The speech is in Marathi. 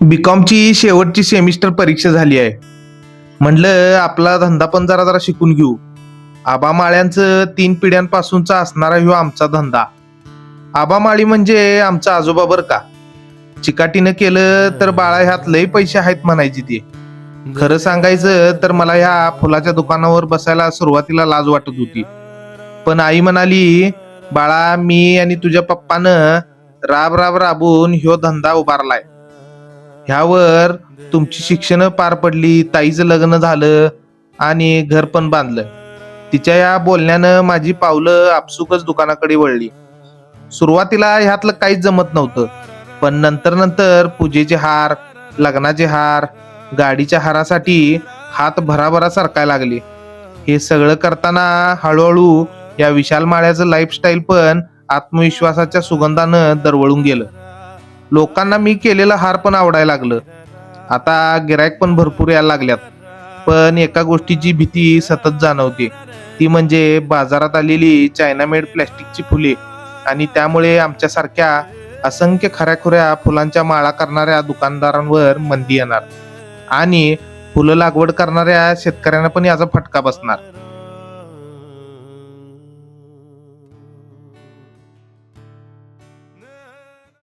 बीकॉमची शेवटची सेमिस्टर परीक्षा झाली आहे. म्हणलं आपला धंदा पण जरा जरा शिकून घेऊ. आबा माळ्यांचं 3 पिढ्यांपासूनचा असणारा ह्यो आमचा धंदा. आबा माळी म्हणजे आमचा आजोबा बर का. चिकाटीनं केलं तर बाळा ह्यात लय पैसे आहेत म्हणायची ती. खरं सांगायचं तर मला ह्या फुलाच्या दुकानावर बसायला सुरुवातीला लाज वाटत होती. पण आई म्हणाली, बाळा मी आणि तुझ्या पप्पानं राब राब राबून ह्यो धंदा उभारलाय. ह्यावर तुमची शिक्षण पार पडली, ताईचं लग्न झालं आणि घर पण बांधलं. तिच्या या बोलण्यानं माझी पावलं आपसुकच दुकानाकडे वळली. सुरुवातीला ह्यातलं काहीच जमत नव्हतं, पण नंतर नंतर पूजेचे हार, लग्नाचे हार, गाडीच्या हारासाठी हात भराभरा सरकायला लागले. हे सगळं करताना हळूहळू या विशाल माळ्याचं लाईफस्टाईल पण आत्मविश्वासाच्या सुगंधानं दरवळून गेलं. लोकांना मी केलेलं हार पण आवडायला लागलं. आता गिरायक पण भरपूर यायला लागल्यात. पण एका गोष्टीची भीती सतत जाणवते, ती म्हणजे बाजारात आलेली चायना मेड प्लॅस्टिकची फुले आणि त्यामुळे आमच्यासारख्या असंख्य खऱ्याखुऱ्या फुलांच्या माळा करणाऱ्या दुकानदारांवर मंदी येणार आणि फुलं लागवड करणाऱ्या शेतकऱ्यांना पण याचा फटका बसणार.